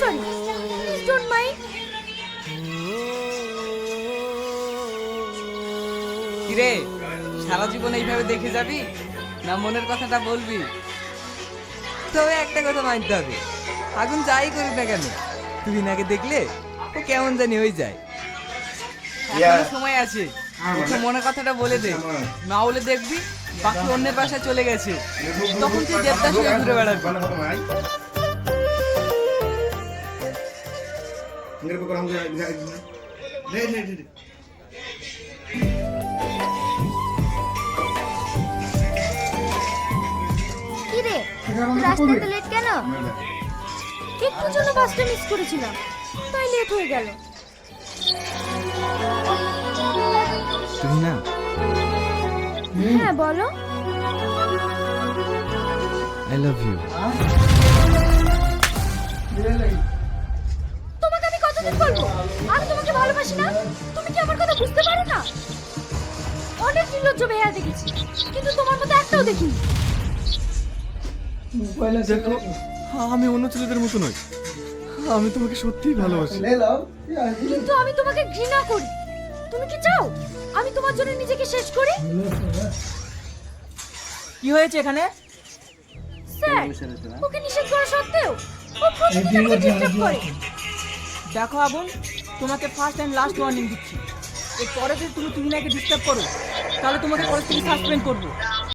Sorry, please don't mind. কিরে, সারা জীবন এইভাবে দেখে যাবি না মনের কথাটা বলবি? তবে একটা কথা মানতে হবে, আগুন যাই করুক না কেন, তুই নাকে দেখলে ও কেমন জানি হয়ে যায়। এখনো সময় আছে, ওকে মনের কথাটা বলে দে, না হলে দেখবি বাকি অন্যের বাসায় চলে গেছে, তখন তুই দেবদাস হয়ে ঘুরে বেড়াবি। কি রে, রাস্তাতে লেট কেন? একটুর জন্য বাসটা মিস করেছিলাম, তাই লেট হয়ে গেল। তুমি না, হ্যাঁ বলো। I love you. তোমাকে আমি কতদিন বলবো আমি তোমাকে ভালোবাসি না? তুমি কি আমার কথা বুঝতে পারো না? অনেক নির্লজ্জ বেহায়া দেখেছি, কিন্তু তোমার মতো একটাও দেখিনি। দেখো, আমি অন্য ছেলেদের মতো নই, আমি তোমাকে সত্যিই ভালোবাসি। কিন্তু আমি তোমাকে ঘৃণা করি। তুমি কি চাও আমি তোমার জন্য নিজেকে শেষ করি? কি হয়েছে এখানে? স্যার, ওকে নিষেধ করা সত্ত্বেও ও প্রতিদিন আমাকে ডিস্টার্ব করে। দেখো আবুল, তোমাকে ফার্স্ট এন্ড লাস্ট ওয়ার্নিং দিচ্ছি, এর পরে যদি তুমি তুহিনাকে ডিস্টার্ব করো তাহলে তোমাকে কলেজ থেকে সাসপেন্ড করবো।